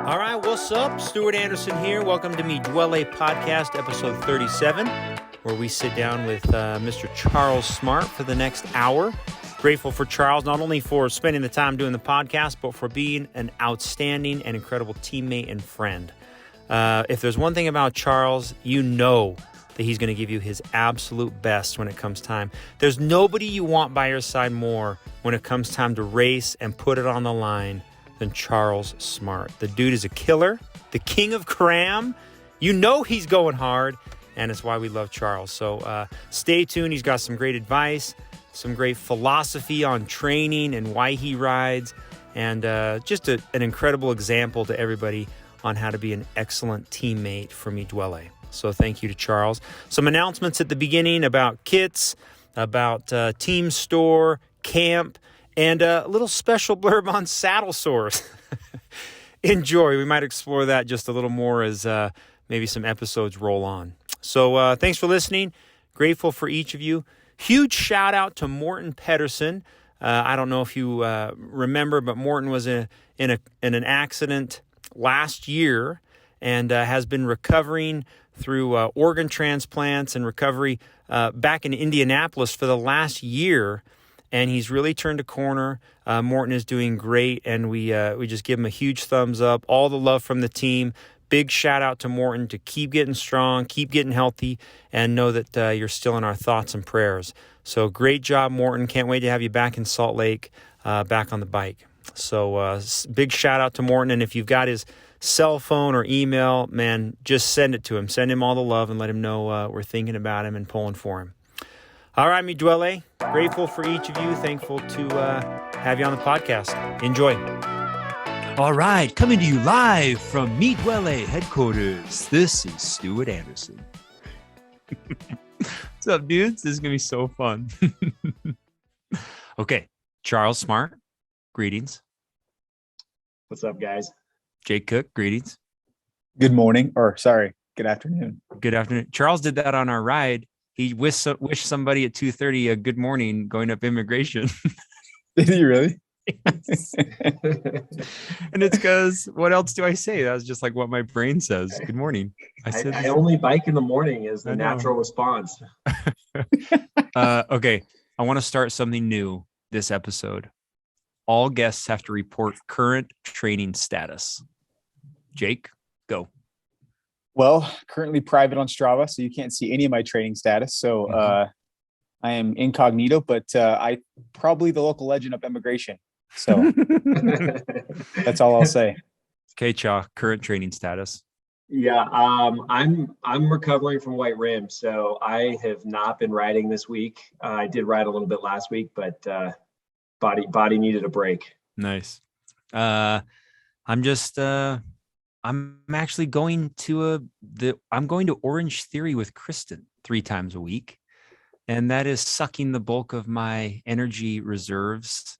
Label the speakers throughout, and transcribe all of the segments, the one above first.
Speaker 1: All right, what's up? Stuart Anderson here. Welcome to Mi Duole podcast, episode 37, where we sit down with Mr. Charles Smart for the next hour. Grateful for Charles, not only for spending the time doing the podcast, but for being an outstanding and incredible teammate and friend. If there's one thing about Charles, you know that he's going to give you his absolute best when it comes time. There's nobody you want by your side more when it comes time to race and put it on the line than Charles Smart. The dude is a killer, the king of cram. You know he's going hard, and it's why we love Charles. So stay tuned. He's got some great advice, some great philosophy on training and why he rides, and just an incredible example to everybody on how to be an excellent teammate for Mi Duole. So thank you to Charles. Some announcements at the beginning about kits, about team store, camp, and a little special blurb on saddle sores. Enjoy. We might explore that just a little more as maybe some episodes roll on. So thanks for listening. Grateful for each of you. Huge shout out to Morton Pedersen. I don't know if you remember, but Morton was in an accident last year and has been recovering through organ transplants and recovery back in Indianapolis for the last year. And he's really turned a corner. Morton is doing great, and we just give him a huge thumbs up. All the love from the team. Big shout out to Morton to keep getting strong, keep getting healthy, and know that you're still in our thoughts and prayers. So great job, Morton. Can't wait to have you back in Salt Lake, back on the bike. So big shout out to Morton. And if you've got his cell phone or email, man, just send it to him. Send him all the love and let him know we're thinking about him and pulling for him. All right, Mi Duole, grateful for each of you. Thankful to have you on the podcast. Enjoy.
Speaker 2: All right, coming to you live from Mi Duole headquarters. This is Stuart Anderson. What's up, dudes? This is going to be so fun. Okay, Charles Smart, greetings.
Speaker 3: What's up, guys?
Speaker 2: Jake Cook, greetings.
Speaker 4: Good morning, or sorry, good afternoon.
Speaker 2: Good afternoon. Charles did that on our ride. He wished somebody at 2:30 a good morning going up immigration.
Speaker 4: Did he really?
Speaker 2: Yes. And it's because, what else do I say? That was just like what my brain says. Good morning.
Speaker 3: I only bike in the morning as the natural response.
Speaker 2: Okay, I want to start something new this episode. All guests have to report current training status. Jake, go.
Speaker 4: Well, currently private on Strava, so you can't see any of my training status. So I am incognito, but I probably the local legend of immigration. So that's all I'll say.
Speaker 2: Okay, Cha, current training status.
Speaker 3: Yeah, I'm recovering from white rim, so I have not been riding this week. I did ride a little bit last week, but body needed a break.
Speaker 2: Nice. I'm actually going to I'm going to Orange Theory with Kristen 3 times a week, and that is sucking the bulk of my energy reserves.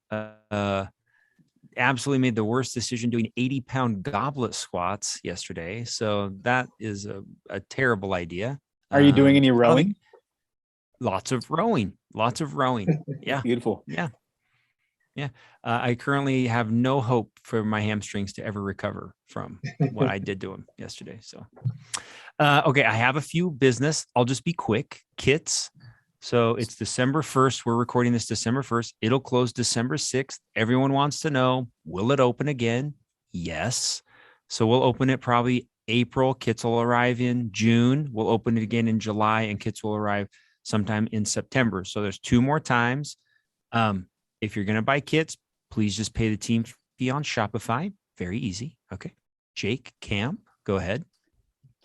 Speaker 2: Absolutely made the worst decision doing 80-pound goblet squats yesterday, so that is a terrible idea.
Speaker 4: Are you doing any rowing?
Speaker 2: Lots of rowing. Yeah.
Speaker 4: Beautiful.
Speaker 2: Yeah. I currently have no hope for my hamstrings to ever recover from what I did to them yesterday. So, okay, I have a few business. I'll just be quick. Kits. So it's December 1st. We're recording this December 1st. It'll close December 6th. Everyone wants to know, will it open again? Yes. So we'll open it probably April. Kits will arrive in June. We'll open it again in July, and kits will arrive sometime in September. So there's 2 more times. If you're going to buy kits, please just pay the team fee on Shopify. Very easy. Okay. Jake, camp, go ahead.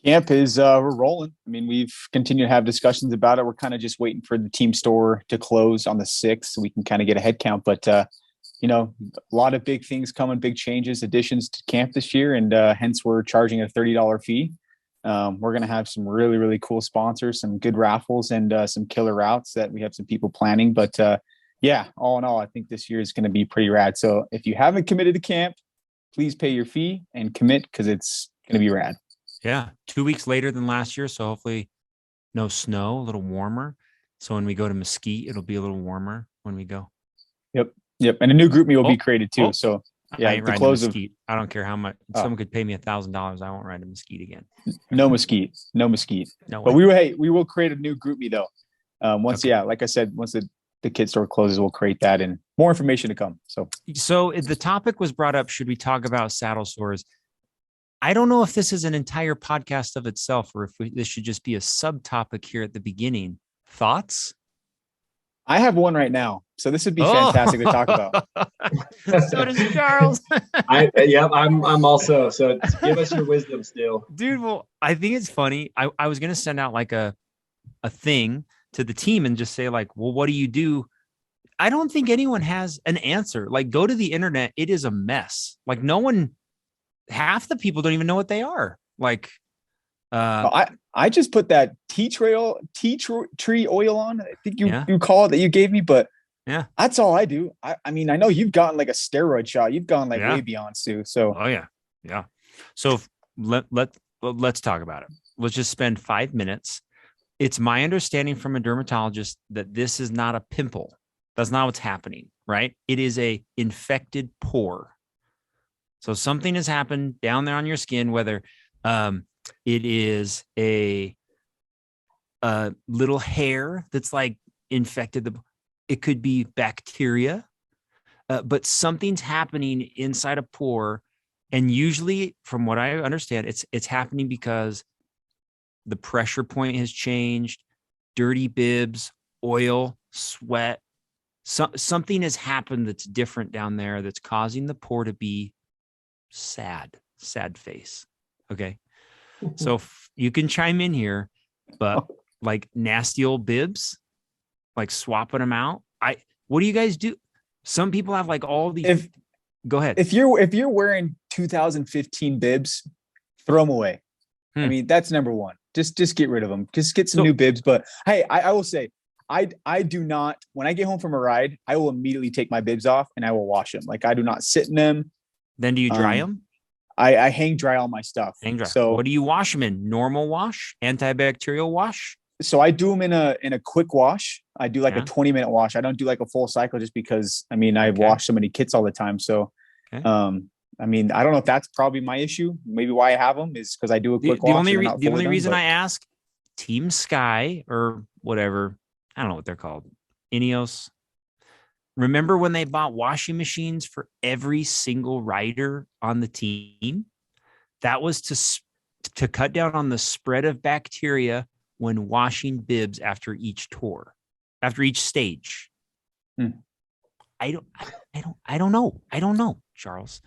Speaker 4: Camp is we're rolling. I mean, we've continued to have discussions about it. We're kind of just waiting for the team store to close on the 6th so we can kind of get a head count. But, a lot of big things coming, big changes, additions to camp this year. And hence we're charging a $30 fee. We're going to have some really, really cool sponsors, some good raffles, and some killer routes that we have some people planning. But yeah, all in all, I think this year is going to be pretty rad. So if you haven't committed to camp, please pay your fee and commit because it's going to be rad.
Speaker 2: Yeah. 2 weeks later than last year. So hopefully no snow, a little warmer. So when we go to Mesquite, it'll be a little warmer when we go.
Speaker 4: Yep. And a new group me will be created too. So Yeah,
Speaker 2: I ain't
Speaker 4: the
Speaker 2: riding a
Speaker 4: close of
Speaker 2: Mesquite. I don't care how much.
Speaker 4: Oh.
Speaker 2: Someone could pay me $1,000. I won't ride a Mesquite again.
Speaker 4: no Mesquite, no Mesquite.
Speaker 2: No
Speaker 4: But
Speaker 2: way.
Speaker 4: we will create a new group me though. Once,
Speaker 2: Okay.
Speaker 4: like I said, once the kid store closes, we'll create that and more information to come. So
Speaker 2: The topic was brought up. Should we talk about saddle sores? I don't know if this is an entire podcast of itself or if this should just be a subtopic here at the beginning. Thoughts?
Speaker 4: I have one right now. So this would be fantastic to talk about.
Speaker 2: So does Charles.
Speaker 3: I'm also. So give us your wisdom, still,
Speaker 2: Dude. Well, I think it's funny. I was gonna send out like a thing to the team and just say like, well, what do you do? I don't think anyone has an answer. Like, go to the internet. It is a mess. Like, half the people don't even know what they are. Like,
Speaker 4: I just put that tea tree oil on. I think you call it that you gave me, but
Speaker 2: yeah,
Speaker 4: that's all I do. I mean, I know you've gotten like a steroid shot. You've gone like way beyond, Stu. So
Speaker 2: yeah. So let's talk about it. Let's just spend 5 minutes. It's my understanding from a dermatologist that this is not a pimple. That's not what's happening, right? It is a infected pore. So something has happened down there on your skin, whether it is a little hair that's like infected. It could be bacteria, but something's happening inside a pore. And usually, from what I understand, it's happening because the pressure point has changed, dirty bibs, oil, sweat. Something has happened that's different down there that's causing the pore to be sad face. Okay. So you can chime in here, but like nasty old bibs, like swapping them out. What do you guys do? Some people have like all these. Go ahead.
Speaker 4: If you're wearing 2015 bibs, throw them away. I mean, that's number one. Just get rid of them. Just get some new bibs. But hey, I will say, I do not, when I get home from a ride, I will immediately take my bibs off and I will wash them. Like I do not sit in them.
Speaker 2: Then do you dry them?
Speaker 4: I hang dry all my stuff.
Speaker 2: Hang dry.
Speaker 4: So
Speaker 2: what do you wash them in? Normal wash, antibacterial wash?
Speaker 4: So I do them in a quick wash. I do like a 20-minute wash. I don't do like a full cycle just because I wash so many kits all the time. So I mean, I don't know if that's probably my issue. Maybe why I have them is because I do a quick wash.
Speaker 2: The only reason I ask, Team Sky or whatever, I don't know what they're called, Ineos. Remember when they bought washing machines for every single rider on the team? That was to cut down on the spread of bacteria when washing bibs after each tour, after each stage. I don't know, Charles.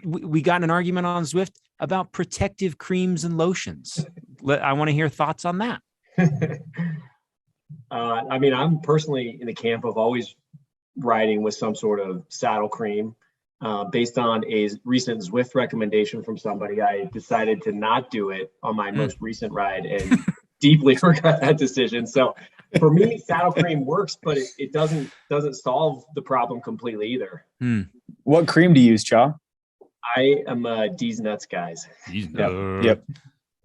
Speaker 2: We got in an argument on Zwift about protective creams and lotions. I want to hear thoughts on that.
Speaker 3: I mean, I'm personally in the camp of always riding with some sort of saddle cream. Based on a recent Zwift recommendation from somebody, I decided to not do it on my most recent ride and deeply regret that decision. So for me, saddle cream works, but it doesn't solve the problem completely either.
Speaker 4: What cream do you use, Cha?
Speaker 3: I am a D's Nuts, guys.
Speaker 4: Yep.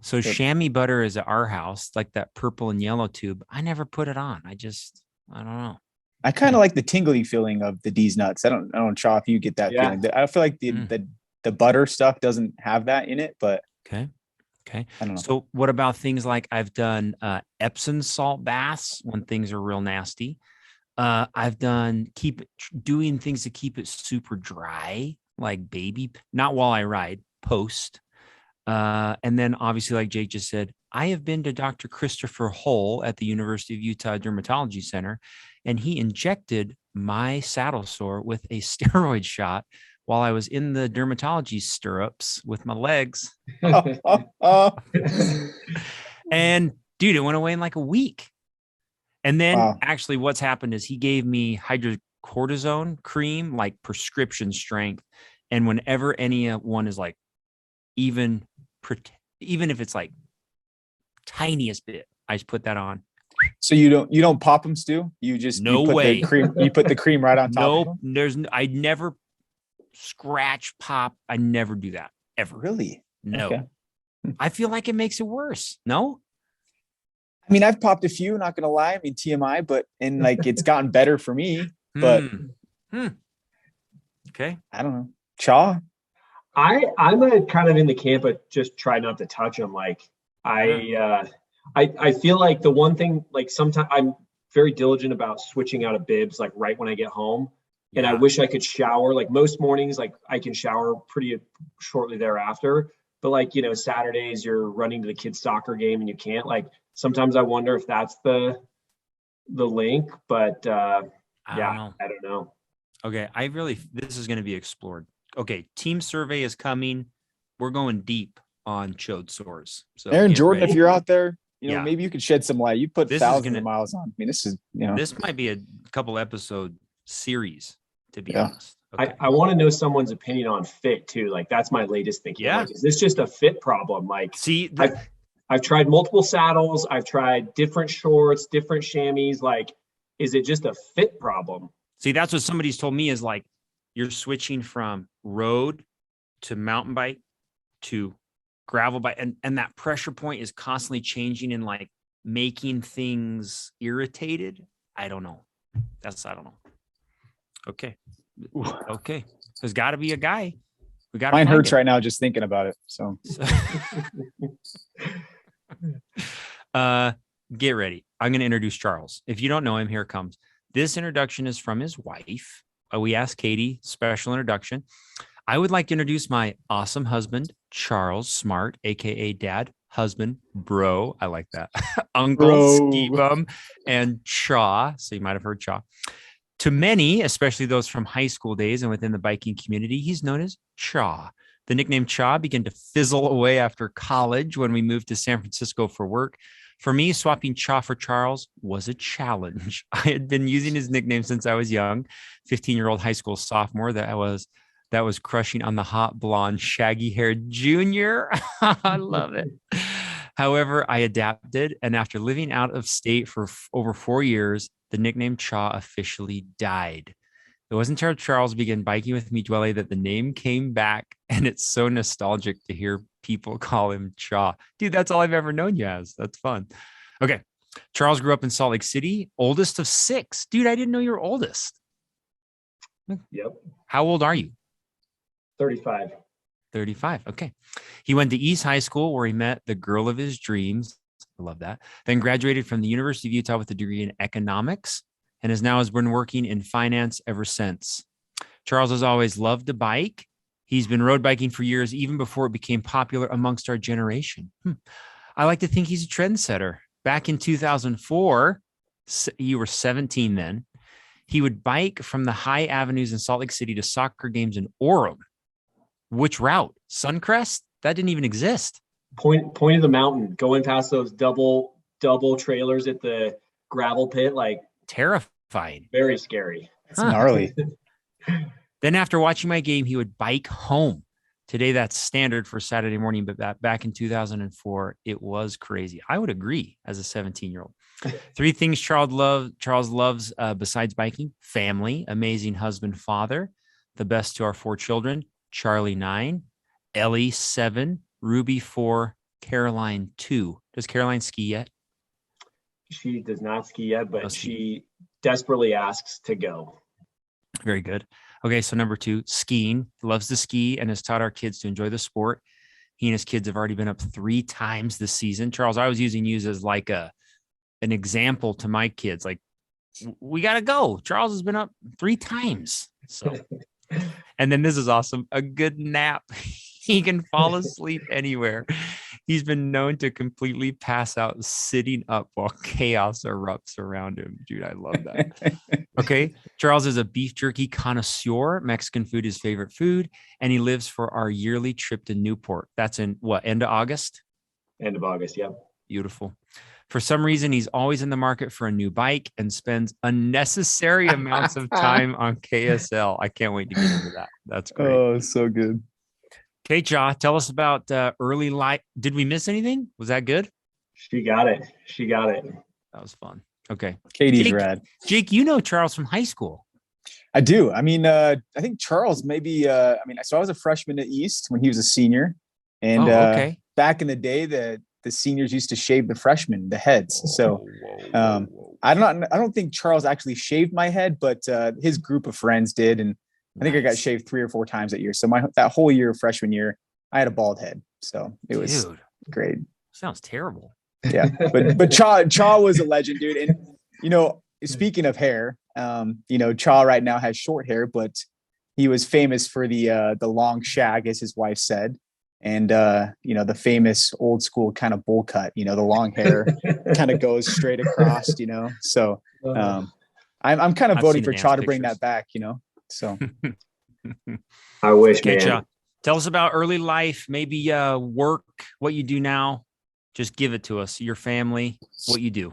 Speaker 2: So chamois butter is at our house, like that purple and yellow tube. I never put it on. I don't know.
Speaker 4: I kind of like the tingly feeling of the D's Nuts. I don't, Cha, if you get that feeling. I feel like the butter stuff doesn't have that in it, but
Speaker 2: okay.
Speaker 4: I don't know.
Speaker 2: So what about things like I've done Epsom salt baths when things are real nasty. I've done doing things to keep it super dry, like not while I ride, post. And then obviously, like Jake just said, I have been to Dr. Christopher Hull at the University of Utah Dermatology Center, and he injected my saddle sore with a steroid shot while I was in the dermatology stirrups with my legs. And dude, it went away in like a week. And then actually what's happened is he gave me hydrocortisone cream, like prescription strength. And whenever anyone is like, even if it's like tiniest bit, I just put that on.
Speaker 4: So you don't pop them, Stu? You just
Speaker 2: you
Speaker 4: put the cream right on top of them?
Speaker 2: I never scratch pop. I never do that ever.
Speaker 4: Really?
Speaker 2: No.
Speaker 4: Okay.
Speaker 2: I feel like it makes it worse. No?
Speaker 4: I mean, I've popped a few, not gonna lie. I mean, TMI, but it's gotten better for me. But
Speaker 2: Okay.
Speaker 4: I don't know. Cha?
Speaker 3: I'm a kind of in the camp of just try not to touch them. Like I feel like the one thing, like sometimes I'm very diligent about switching out of bibs like right when I get home. And I wish I could shower. Like most mornings, like I can shower pretty shortly thereafter. But like, Saturdays you're running to the kids' soccer game and you can't. Like sometimes I wonder if that's the link. But
Speaker 2: I don't know.
Speaker 3: I don't know.
Speaker 2: Okay, this is going to be explored. Okay, team survey is coming. We're going deep on chode sores. So
Speaker 4: Aaron Jordan,
Speaker 2: ready.
Speaker 4: if you're out there,
Speaker 2: Yeah.
Speaker 4: maybe you could shed some light. You put
Speaker 2: This is
Speaker 4: thousands of miles on. I mean, this is,
Speaker 2: This might be a couple episode series, to be honest. Okay.
Speaker 3: I want to know someone's opinion on fit too. Like that's my latest thinking.
Speaker 2: Yeah.
Speaker 3: Like, is this just a fit problem? Like,
Speaker 2: see,
Speaker 3: I've tried multiple saddles. I've tried different shorts, different chamois. Like, is it just a fit problem?
Speaker 2: See, that's what somebody's told me is like, you're switching from road to mountain bike to gravel bike. And that pressure point is constantly changing and like making things irritated. I don't know. I don't know. Okay. Okay. There's got to be a guy. We got
Speaker 4: mine hurts right now just thinking about it. So
Speaker 2: get ready. I'm going to introduce Charles. If you don't know him, here it comes. This introduction is from his wife. We asked Katie, special introduction. I would like to introduce my awesome husband, Charles Smart, aka Dad, husband, bro. I like that. Uncle,
Speaker 4: Bro.
Speaker 2: Ski Bum, and Chaw. So you might have heard Chaw. To many, especially those from high school days and within the biking community, he's known as Chaw. The nickname Chaw began to fizzle away after college when we moved to San Francisco for work. For me, swapping Chaw for Charles was a challenge. I had been using his nickname since I was young, 15-year-old high school sophomore that was crushing on the hot blonde shaggy-haired junior. I love it. However, I adapted, and after living out of state for over 4 years, the nickname Chaw officially died. It wasn't until Charles began biking with Mi Duole that the name came back, and it's so nostalgic to hear people call him Chaw. Dude, that's all I've ever known you as. That's fun. Okay. Charles grew up in Salt Lake City, oldest of 6. Dude, I didn't know you were oldest.
Speaker 3: Yep.
Speaker 2: How old are you?
Speaker 3: 35.
Speaker 2: 35. Okay. He went to East High School where he met the girl of his dreams. I love that. Then graduated from the University of Utah with a degree in economics and has been working in finance ever since. Charles has always loved to bike. He's been road biking for years, even before it became popular amongst our generation. I like to think he's a trendsetter. Back in 2004, you were 17 then, he would bike from the high avenues in Salt Lake City to soccer games in Orem. Which route? Suncrest? That didn't even exist.
Speaker 3: Point of the mountain, going past those double trailers at the gravel pit, like
Speaker 2: terrifying.
Speaker 3: Very scary.
Speaker 4: It's gnarly.
Speaker 2: Then after watching my game, he would bike home. Today, that's standard for Saturday morning, but back in 2004, it was crazy. I would agree as a 17-year-old. 3 things Charles loves besides biking: family, amazing husband, father, the best to our 4 children, Charlie 9, Ellie 7, Ruby 4, Caroline 2. Does Caroline ski yet?
Speaker 3: She does not ski yet, but she desperately asks to go.
Speaker 2: Very good. Okay, so number 2, skiing. Loves to ski and has taught our kids to enjoy the sport. He and his kids have already been up 3 times this season. Charles, I was using you as like an example to my kids. Like, we got to go. Charles has been up 3 times. So, and then this is awesome. A good nap. He can fall asleep anywhere. He's been known to completely pass out sitting up while chaos erupts around him. Dude, I love that. Okay. Charles is a beef jerky connoisseur. Mexican food is favorite food. And he lives for our yearly trip to Newport. That's in what, end of August?
Speaker 3: End of August, yeah.
Speaker 2: Beautiful. For some reason, he's always in the market for a new bike and spends unnecessary amounts of time on KSL. I can't wait to get into that. That's great.
Speaker 4: Oh, so good.
Speaker 2: Okay, Ja, tell us about early life. Did we miss anything? Was that good?
Speaker 3: She got it.
Speaker 2: That was fun. Okay.
Speaker 4: Katie's rad.
Speaker 2: Jake, you know Charles from high school.
Speaker 4: I do. I mean, I think Charles maybe, so I was a freshman at East when he was a senior. And
Speaker 2: okay.
Speaker 4: Back in the day, the seniors used to shave the freshmen, the heads. So I don't think Charles actually shaved my head, but his group of friends did. And I think I got shaved 3 or 4 times that year. So that whole year, freshman year, I had a bald head. So it was great.
Speaker 2: Sounds terrible.
Speaker 4: Yeah. But Cha was a legend, dude. And, speaking of hair, Cha right now has short hair, but he was famous for the long shag, as his wife said. And, the famous old school kind of bowl cut, the long hair kind of goes straight across, So I'm kind of voting for Cha to bring that back, so.
Speaker 3: I wish,
Speaker 2: okay,
Speaker 3: man.
Speaker 2: Cha, tell us about early life, maybe work, what you do now. Just give it to us, your family, what you do.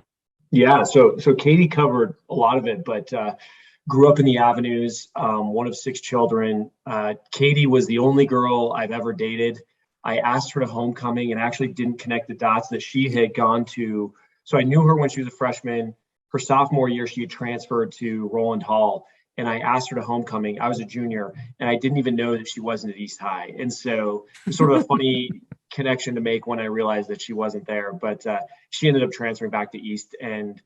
Speaker 3: Yeah, so Katie covered a lot of it, but grew up in the Avenues, one of 6 children. Katie was the only girl I've ever dated. I asked her to homecoming and actually didn't connect the dots that she had gone to. So I knew her when she was a freshman. Her sophomore year, she had transferred to Roland Hall, and I asked her to homecoming. I was a junior, and I didn't even know that she wasn't at East High. And so it was sort of a funny connection to make when I realized that she wasn't there. But she ended up transferring back to East, and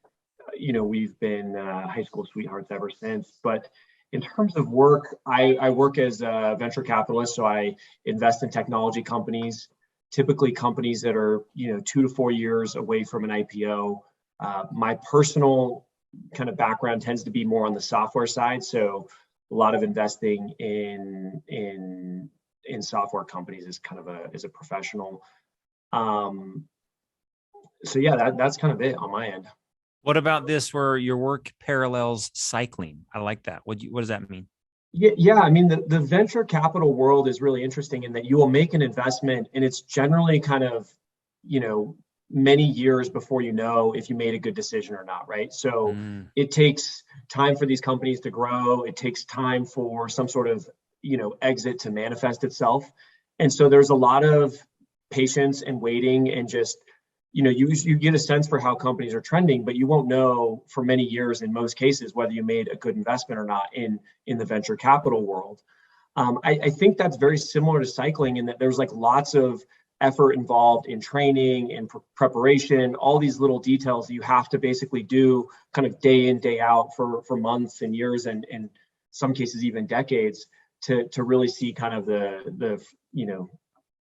Speaker 3: we've been high school sweethearts ever since. But in terms of work, I work as a venture capitalist, so I invest in technology companies, typically companies that are 2 to 4 years away from an IPO. My personal kind of background tends to be more on the software side, so a lot of investing in software companies as a professional. So yeah, that's kind of it on my end.
Speaker 2: What about this where your work parallels cycling? I like that. What does that mean?
Speaker 3: Yeah. I mean, the venture capital world is really interesting in that you will make an investment and it's generally kind of, many years before if you made a good decision or not, right? So it takes time for these companies to grow. It takes time for some sort of, exit to manifest itself. And so there's a lot of patience and waiting and just, you get a sense for how companies are trending, but you won't know for many years in most cases whether you made a good investment or not in the venture capital world. I think that's very similar to cycling in that there's like lots of effort involved in training and preparation, all these little details that you have to basically do kind of day in, day out for months and years and in some cases even decades to really see kind of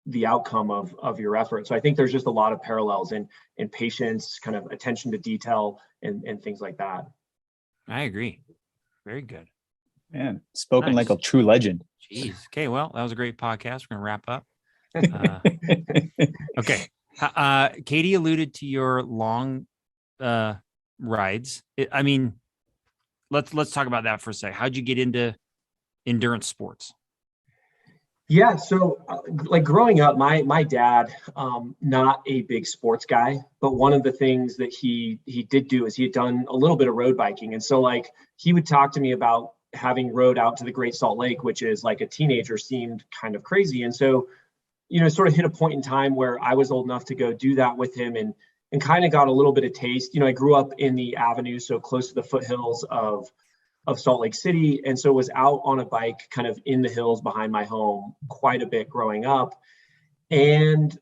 Speaker 3: the outcome of your effort. So I think there's just a lot of parallels in patience, kind of attention to detail and things like that.
Speaker 2: I agree. Very good.
Speaker 4: Man, spoken like a true legend.
Speaker 2: Jeez. Okay, well, that was a great podcast. We're going to wrap up. Okay. Katie alluded to your long rides. Let's talk about that for a second. How'd you get into endurance sports?
Speaker 3: Yeah, so like growing up, my dad, not a big sports guy, but one of the things that he did do is he had done a little bit of road biking. And so like he would talk to me about having rode out to the Great Salt Lake, which is like a teenager seemed kind of crazy. And so, sort of hit a point in time where I was old enough to go do that with him and kind of got a little bit of taste. I grew up in the Avenue, so close to the foothills of Salt Lake City. And so was out on a bike kind of in the hills behind my home quite a bit growing up. And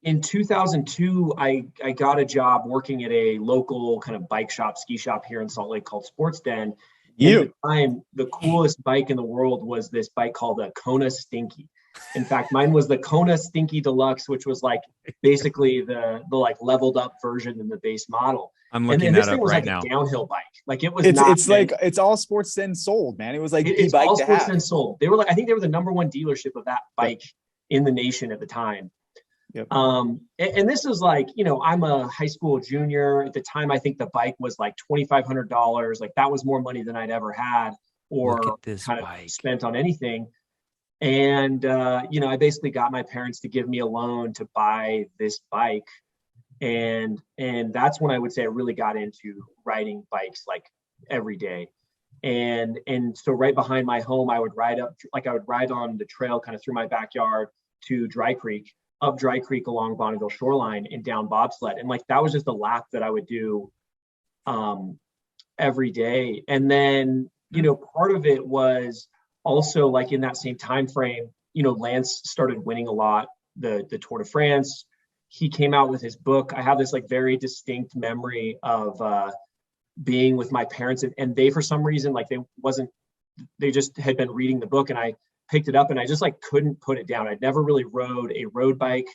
Speaker 3: in 2002, I got a job working at a local kind of bike shop, ski shop here in Salt Lake called Sports Den. At the time, the coolest bike in the world was this bike called the Kona Stinky. In fact, mine was the Kona Stinky Deluxe, which was like basically the like leveled up version in the base model.
Speaker 2: I'm looking that up right
Speaker 3: now.
Speaker 2: A
Speaker 3: downhill bike. Like it was.
Speaker 4: It's all Sports Den sold, man. It was like
Speaker 3: it's all Sports Den sold. They were like, I think they were the number one dealership of that bike in the nation at the time.
Speaker 4: Yep.
Speaker 3: And this is like, I'm a high school junior at the time. I think the bike was like $2,500. Like that was more money than I'd ever had or kind of spent on anything. And, I basically got my parents to give me a loan to buy this bike. And that's when I would say I really got into riding bikes like every day. And so right behind my home, I would ride on the trail kind of through my backyard to Dry Creek, up Dry Creek along Bonneville Shoreline and down bobsled. And like, that was just a lap that I would do every day. And then, part of it was also like in that same time frame, Lance started winning a lot, the Tour de France. He came out with his book. I have this like very distinct memory of being with my parents and they, for some reason, like they wasn't they just had been reading the book, and I picked it up, and I just like couldn't put it down. I'd never really rode a road bike,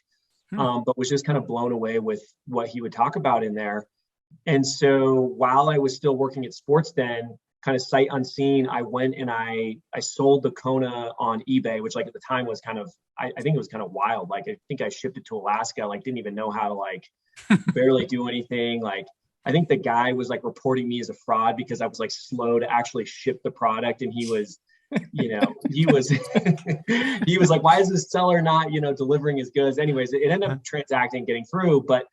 Speaker 3: but was just kind of blown away with what he would talk about in there. And so while I was still working at Sports Den, kind of sight unseen, I went and I sold the Kona on eBay, which like at the time was kind of, I think it was kind of wild. Like, I think I shipped it to Alaska, like didn't even know how to like barely do anything. Like, I think the guy was like reporting me as a fraud because I was like slow to actually ship the product. And he was, you know, he was like, why is this seller not, you know, delivering his goods? Anyways, it ended up transacting, getting through, but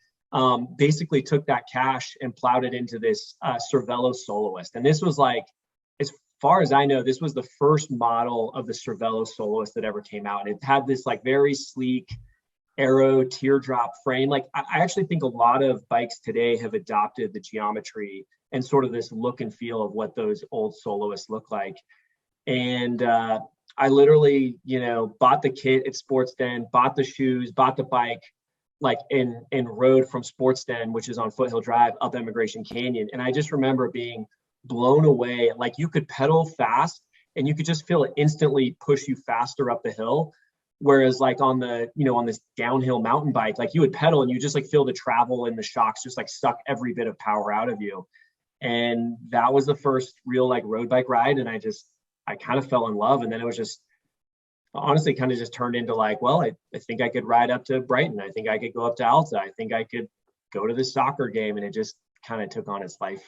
Speaker 3: basically took that cash and plowed it into this Cervelo Soloist. And this was like, as far as I know, this was the first model of the Cervelo Soloist that ever came out. And it had this like very sleek aero teardrop frame. Like, I actually think a lot of bikes today have adopted the geometry and sort of this look and feel of what those old Soloists look like. And I literally, you know, bought the kit at Sports Den, bought the shoes, bought the bike, like and rode from Sports Den, which is on Foothill Drive, up Emigration Canyon. And I just remember being blown away. Like, you could pedal fast and you could just feel it instantly push you faster up the hill. Whereas like on the, you know, on this downhill mountain bike, like you would pedal and you just like feel the travel and the shocks just like suck every bit of power out of you. And that was the first real like road bike ride. And I kind of fell in love. And then it was just honestly kind of just turned into like, well, I think I could ride up to Brighton. I think I could go up to Alta. I think I could go to this soccer game. And it just kind of took on its life.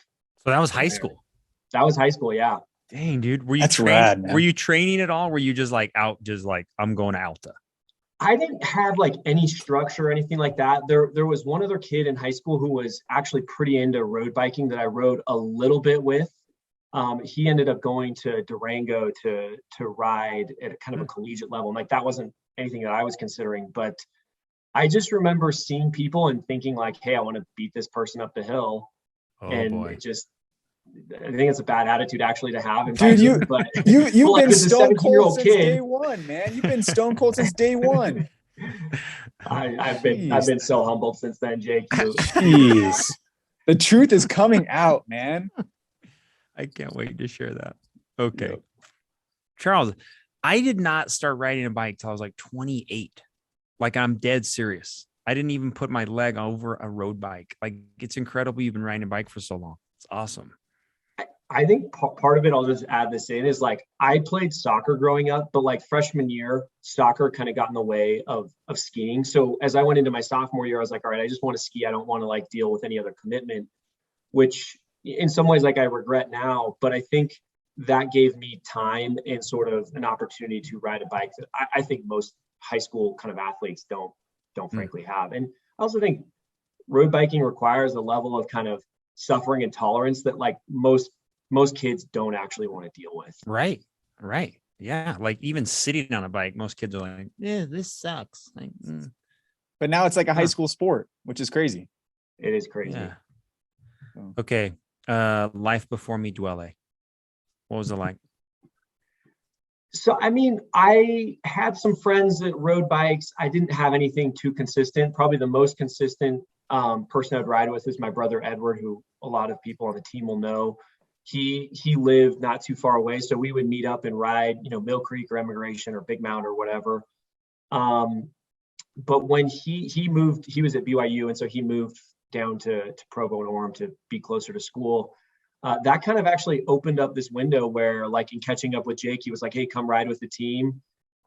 Speaker 2: So that was high school.
Speaker 3: That was high school. Yeah.
Speaker 2: Dang, dude. Were you
Speaker 4: That's rad, man.
Speaker 2: Were you training at all? Were you just like out, just like, I'm going to Alta?
Speaker 3: I didn't have like any structure or anything like that. There was one other kid in high school who was actually pretty into road biking that I rode a little bit with. He ended up going to Durango to ride at a kind of a collegiate level. And like, that wasn't anything that I was considering, but I just remember seeing people and thinking like, hey, I want to beat this person up the hill.
Speaker 2: Oh,
Speaker 3: and
Speaker 2: boy.
Speaker 3: It just, I think it's a bad attitude actually to have.
Speaker 4: Dude, you've
Speaker 3: like,
Speaker 4: been stone cold since
Speaker 3: kid.
Speaker 4: day one, man. You've been stone cold since day one.
Speaker 3: I've been so humbled since then, Jake.
Speaker 4: Jeez. The truth is coming out, man.
Speaker 2: I can't wait to share that. Okay.
Speaker 3: Yep.
Speaker 2: Charles, I did not start riding a bike till I was like 28. Like, I'm dead serious. I didn't even put my leg over a road bike. Like, it's incredible you've been riding a bike for so long. It's awesome.
Speaker 3: I think part of it, I'll just add this in, is like, I played soccer growing up, but like freshman year, soccer kind of got in the way of skiing. So as I went into my sophomore year, I was like, all right, I just want to ski. I don't want to like deal with any other commitment, which in some ways, like, I regret now, but I think that gave me time and sort of an opportunity to ride a bike that I think most high school kind of athletes don't frankly have. And I also think road biking requires a level of kind of suffering and tolerance that like most kids don't actually want to deal with.
Speaker 2: Right. Yeah. Like, even sitting on a bike, most kids are like, yeah, this sucks. Like,
Speaker 4: But now it's like a high school sport, which is crazy.
Speaker 3: It is crazy.
Speaker 2: Yeah. Okay. Life before Mi Duole. What was it like?
Speaker 3: So, I mean, I had some friends that rode bikes. I didn't have anything too consistent. Probably the most consistent person I'd ride with is my brother Edward, who a lot of people on the team will know. He lived not too far away, so we would meet up and ride, you know, Mill Creek or Emigration or Big Mount or whatever. But when he moved, he was at BYU, and so he moved down to Provo and Orem to be closer to school. That kind of actually opened up this window where, like, in catching up with Jake, he was like, hey, come ride with the team.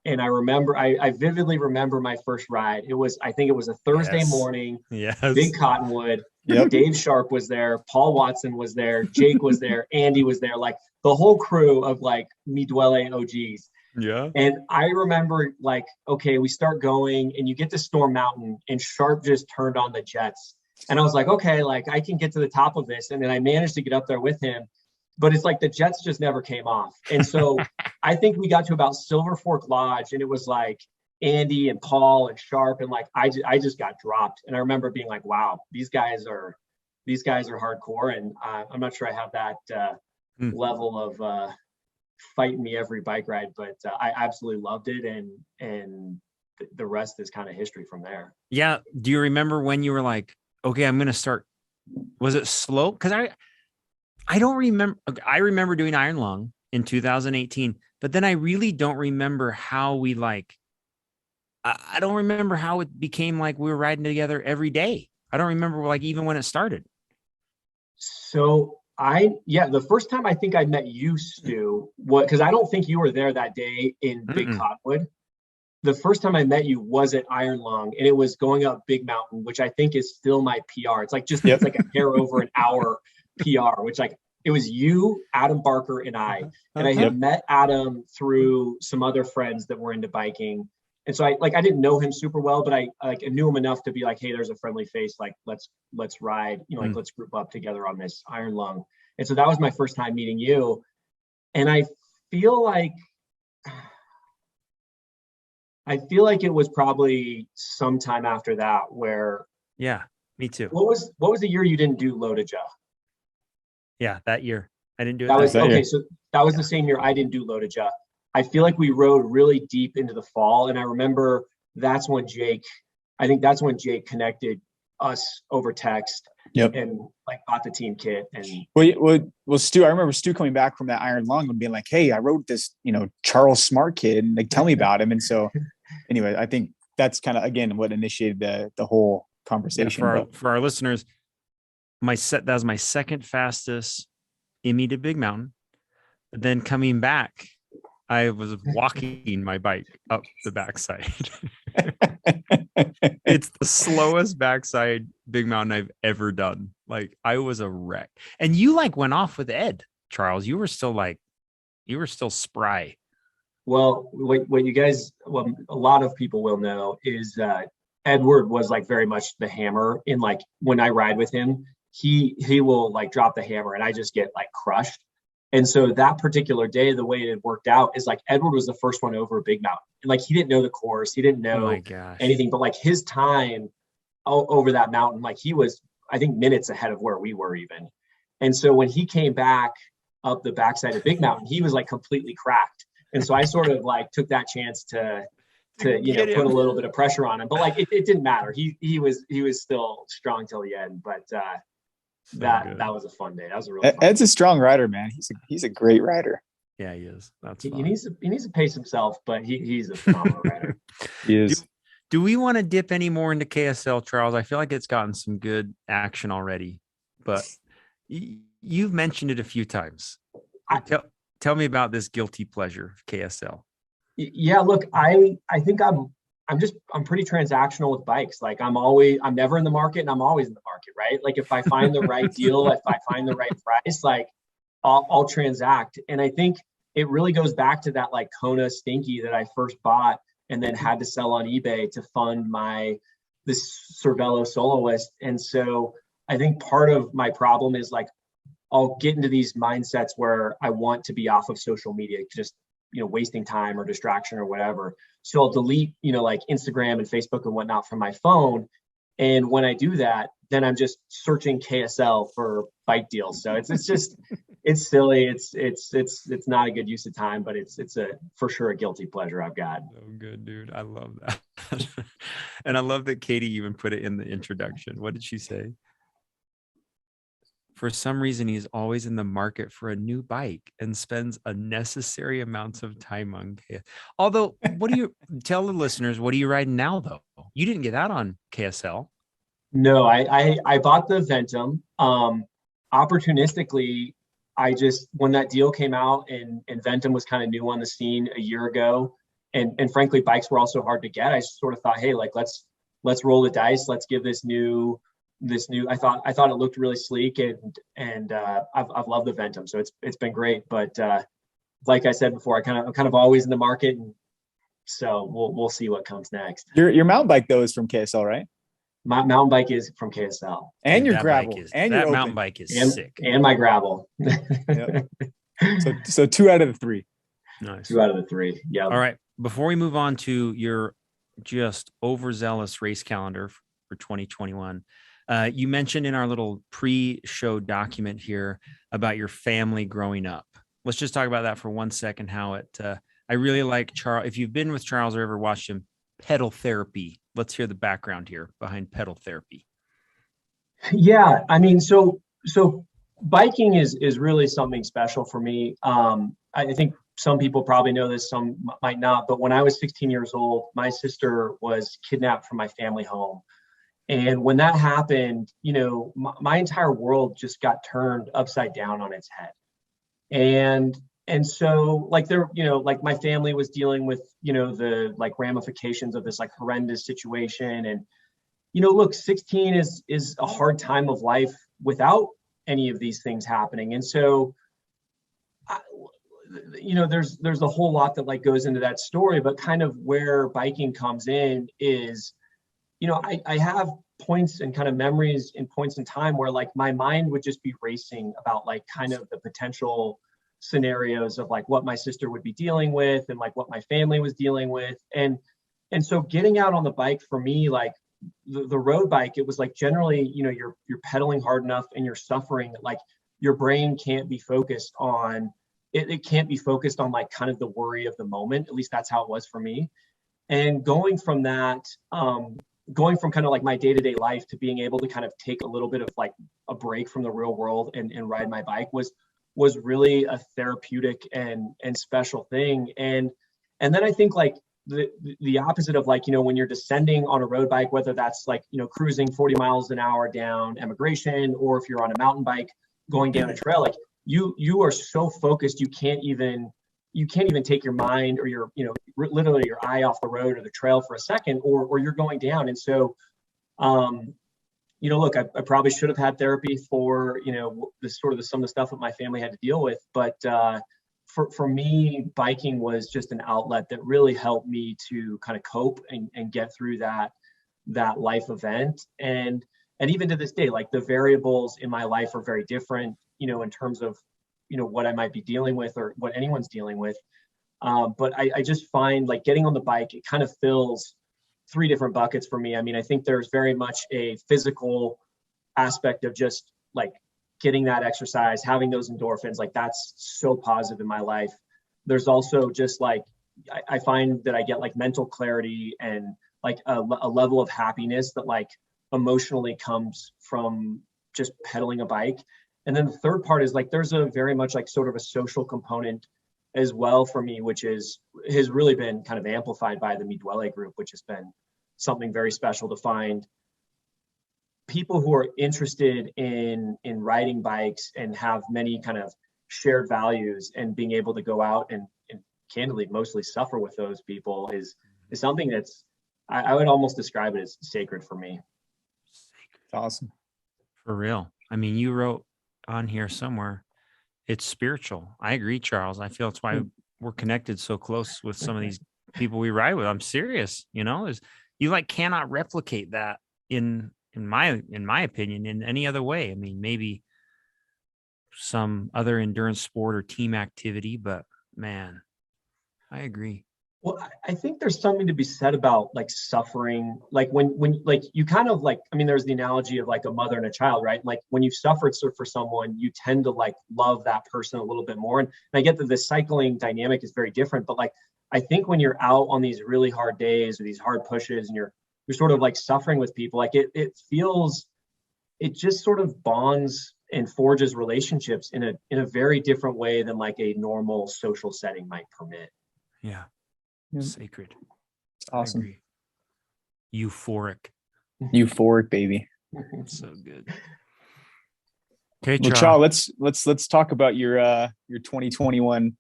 Speaker 3: And I vividly remember my first ride. I think it was a Thursday morning, Big Cottonwood.
Speaker 4: Yep.
Speaker 3: Dave Sharp was there. Paul Watson was there. Jake was there. Andy was there. Like, the whole crew of like Mi Duole OGs.
Speaker 2: Yeah.
Speaker 3: And I remember, like, okay, we start going and you get to Storm Mountain and Sharp just turned on the jets. And I was like, okay, like, I can get to the top of this. And then I managed to get up there with him, but it's like the jets just never came off. And so I think we got to about Silver Fork Lodge, and it was like Andy and Paul and Sharp, and like I just got dropped. And I remember being like, wow, these guys are hardcore. And I'm not sure I have that level of fighting me every bike ride, but I absolutely loved it. And the rest is kind of history from there.
Speaker 2: Yeah. Do you remember when you were like, okay, I'm going to start? Was it slow? Because I don't remember. I remember doing Iron Lung, in 2018. But then I really don't remember how we I don't remember how it became like we were riding together every day. I don't remember like even when it started.
Speaker 3: So the first time I think I met you, Stu, because I don't think you were there that day in Big Cottonwood. The first time I met you was at Iron Lung, and it was going up Big Mountain, which I think is still my PR. It's like it's like a hair over an hour PR, which it was you, Adam Barker, and I. And I had met Adam through some other friends that were into biking. And so I didn't know him super well, but I knew him enough to be like, hey, there's a friendly face. Like, let's ride, let's group up together on this Iron Lung. And so that was my first time meeting you. And I feel like it was probably sometime after that where.
Speaker 2: Yeah, me too.
Speaker 3: What was the year you didn't do Lotaja?
Speaker 2: Yeah, that year. I didn't do it.
Speaker 3: That was okay.
Speaker 4: Year.
Speaker 3: So that was the same year I didn't do Lotaja. I feel like we rode really deep into the fall. And I remember that's when Jake connected us over text and like bought the team kit. And
Speaker 4: well, Stu, I remember Stu coming back from that Iron Lung and being like, hey, I rode this, Charles Smart kid, and like, tell me about him. And so anyway, I think that's kind of, again, what initiated the whole conversation.
Speaker 2: For our listeners, that was my second fastest Emmy to Big Mountain. But then coming back, I was walking my bike up the backside. It's the slowest backside Big Mountain I've ever done. Like, I was a wreck. And you went off with Ed, Charles. You were still spry.
Speaker 3: Well, what you guys, a lot of people will know is that Edward was very much the hammer in when I ride with him, he will drop the hammer and I just get crushed. And so that particular day, the way it had worked out is Edward was the first one over a Big Mountain. And he didn't know the course. He didn't know anything, but his time over that mountain, he was, I think, minutes ahead of where we were even. And so when he came back up the backside of Big Mountain, he was completely cracked. And so I sort of took that chance to put a little bit of pressure on him, but it didn't matter. He was still strong till the end, but that was a fun day. That was a really fun
Speaker 4: Ed's
Speaker 3: day.
Speaker 4: a strong rider, man. He's a great rider.
Speaker 2: Yeah, he is.
Speaker 3: He needs to pace himself, but he's a phenomenal rider.
Speaker 4: He is.
Speaker 2: Do we want to dip any more into KSL, Charles? I feel like it's gotten some good action already, but you've mentioned it a few times. Tell me about this guilty pleasure of KSL.
Speaker 3: Yeah, look, I think I'm pretty transactional with bikes. I'm never in the market and I'm always in the market, right? If I find the right deal, if I find the right price, I'll transact. And I think it really goes back to that Kona Stinky that I first bought and then had to sell on eBay to fund this Cervelo soloist. And so I think part of my problem is I'll get into these mindsets where I want to be off of social media, just wasting time or distraction or whatever. So I'll delete, Instagram and Facebook and whatnot from my phone. And when I do that, then I'm just searching KSL for bike deals. So it's just, it's silly. It's not a good use of time, but it's for sure a guilty pleasure I've got.
Speaker 2: So good, dude. I love that. And I love that Katie even put it in the introduction. What did she say? For some reason, he's always in the market for a new bike and spends unnecessary amounts of time on KSL. Although, what do you tell the listeners? What are you riding now, though? You didn't get out on KSL.
Speaker 3: No, I bought the Ventum. Opportunistically, when that deal came out and Ventum was kind of new on the scene a year ago, and frankly, bikes were also hard to get. I sort of thought, hey, let's roll the dice. Let's give this new. I thought it looked really sleek and I've loved the Ventum, so it's been great. But like I said before, I'm kind of always in the market, and so we'll see what comes next.
Speaker 4: Your mountain bike though is from KSL, right?
Speaker 3: My mountain bike is from KSL,
Speaker 4: and your gravel, and your
Speaker 2: mountain bike is sick,
Speaker 3: and my gravel.
Speaker 4: Yep. So 2 out of the 3.
Speaker 2: Nice.
Speaker 3: 2 out of the 3. Yeah.
Speaker 2: All right. Before we move on to your just overzealous race calendar for 2021. You mentioned in our little pre-show document here about your family growing up. Let's just talk about that for 1 second. I really like Charles. If you've been with Charles or ever watched him, Pedaltherapy. Let's hear the background here behind Pedaltherapy.
Speaker 3: Yeah, I mean, so biking is really something special for me. I think some people probably know this, some might not, but when I was 16 years old, my sister was kidnapped from my family home. And when that happened, my entire world just got turned upside down on its head. And so like like my family was dealing with, the like ramifications of this like horrendous situation. And, look, 16 is a hard time of life without any of these things happening. And so, there's a whole lot that like goes into that story, but kind of where biking comes in is, I have points and kind of memories and points in time where like my mind would just be racing about like kind of the potential scenarios of like what my sister would be dealing with and like what my family was dealing with. And so getting out on the bike for me, like the road bike, it was like generally, you're pedaling hard enough and you're suffering that like your brain can't be focused on it can't be focused on like kind of the worry of the moment. At least that's how it was for me. And going from that, going from kind of like my day-to-day life to being able to kind of take a little bit of like a break from the real world and ride my bike was really a therapeutic and special thing. And then I think like the opposite of like, when you're descending on a road bike, whether that's like, cruising 40 miles an hour down Emigration, or if you're on a mountain bike going down a trail, like you are so focused, you can't even take your mind or your, literally your eye off the road or the trail for a second, or you're going down. And so, look, I probably should have had therapy for, some of the stuff that my family had to deal with. But for me, biking was just an outlet that really helped me to kind of cope and get through that life event. And even to this day, like the variables in my life are very different, in terms of, what I might be dealing with or what anyone's dealing with. But I just find like getting on the bike, it kind of fills 3 different buckets for me. I mean, I think there's very much a physical aspect of just like getting that exercise, having those endorphins, like that's so positive in my life. There's also just like, I find that I get like mental clarity and like a level of happiness that like emotionally comes from just pedaling a bike. And then the third part is like, there's a very much like sort of a social component as well for me, which has really been kind of amplified by the Mi Duole group, which has been something very special to find people who are interested in riding bikes and have many kind of shared values, and being able to go out and candidly mostly suffer with those people is something that's, I would almost describe it as sacred for me.
Speaker 4: It's awesome.
Speaker 2: For real. I mean, you wrote on here somewhere, it's spiritual. I agree, Charles. I feel that's why we're connected so close with some of these people we ride with. I'm serious, is you like cannot replicate that in my opinion in any other way. I mean, maybe some other endurance sport or team activity, but man, I agree.
Speaker 3: Well, I think there's something to be said about like suffering, like when like you kind of like, I mean, there's the analogy of like a mother and a child, right? Like when you've suffered for someone, you tend to like love that person a little bit more. And I get that the cycling dynamic is very different, but like, I think when you're out on these really hard days or these hard pushes and you're sort of like suffering with people, like it just sort of bonds and forges relationships in a very different way than like a normal social setting might permit.
Speaker 2: Yeah. Sacred.
Speaker 4: It's awesome.
Speaker 2: Euphoric,
Speaker 4: baby.
Speaker 2: So good. Okay,
Speaker 4: well, Charles, let's talk about your 2021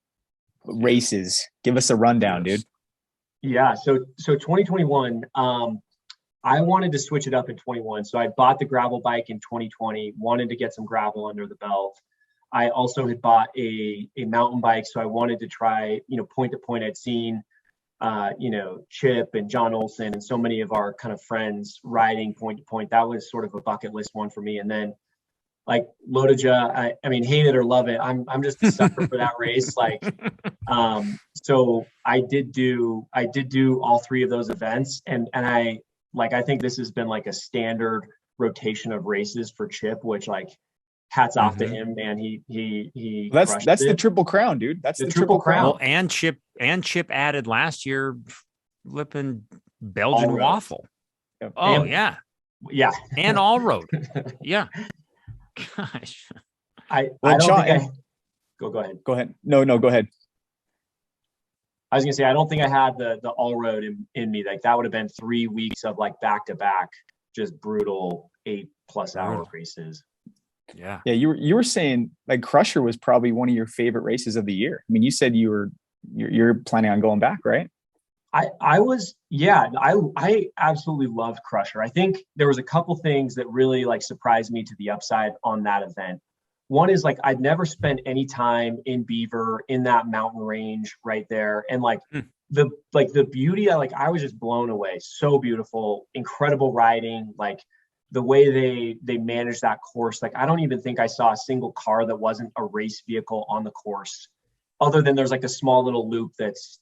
Speaker 4: races. Give us a rundown, dude.
Speaker 3: Yeah, so 2021, I wanted to switch it up in 21. So I bought the gravel bike in 2020, wanted to get some gravel under the belt. I also had bought a mountain bike, so I wanted to try, point to point. I'd seen Chip and John Olson and so many of our kind of friends riding point to point. That was sort of a bucket list one for me. And then like Lotoja, I mean, hate it or love it, I'm just a sucker for that race. Like, so I did do all 3 of those events, and I think this has been like a standard rotation of races for Chip, which like hats off to him, man. He
Speaker 4: that's the Triple Crown, dude. That's the Triple Crown.
Speaker 2: Well, and Chip added last year flipping Belgian waffle.
Speaker 4: Yep.
Speaker 2: Oh,
Speaker 3: and,
Speaker 2: yeah. And all road. Yeah. Gosh.
Speaker 3: I don't think go ahead.
Speaker 4: Go ahead. No, go ahead.
Speaker 3: I was gonna say, I don't think I had the all road in me. Like that would have been 3 weeks of like back to back, just brutal 8+ hour races.
Speaker 2: Yeah.
Speaker 4: Yeah. You were saying like Crusher was probably one of your favorite races of the year. I mean, you said you're planning on going back, right?
Speaker 3: I was, yeah, I absolutely loved Crusher. I think there was a couple things that really like surprised me to the upside on that event. One is like I'd never spent any time in Beaver in that mountain range right there, and like the beauty, I was just blown away. So beautiful, incredible riding, like the way they managed that course. Like I don't even think I saw a single car that wasn't a race vehicle on the course, other than there's like a small little loop that's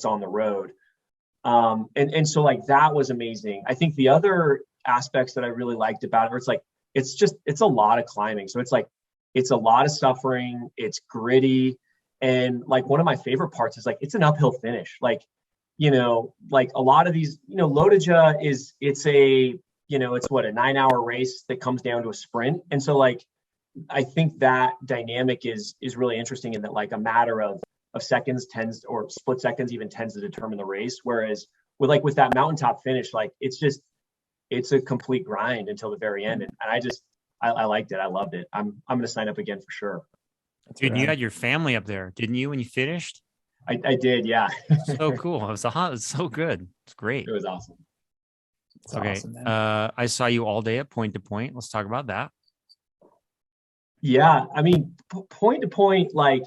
Speaker 3: on the road. And so like that was amazing. I think the other aspects that I really liked about it, it's a lot of climbing. So it's a lot of suffering, it's gritty. And like one of my favorite parts is like it's an uphill finish. Like, like a lot of these, Lodija it's what, a 9-hour race that comes down to a sprint. And so like I think that dynamic is really interesting in that like a matter of seconds or split seconds even tends to determine the race. Whereas with that mountaintop finish, like it's a complete grind until the very end. And I liked it. I loved it. I'm going to sign up again for sure.
Speaker 2: Dude, you had your family up there, didn't you, when you finished?
Speaker 3: I did. Yeah.
Speaker 2: So cool. It was so good. It's great.
Speaker 3: It was awesome.
Speaker 4: It's
Speaker 2: okay.
Speaker 4: awesome, man.
Speaker 2: I saw you all day at Point to Point. Let's talk about that.
Speaker 3: Yeah. I mean, Point to Point, like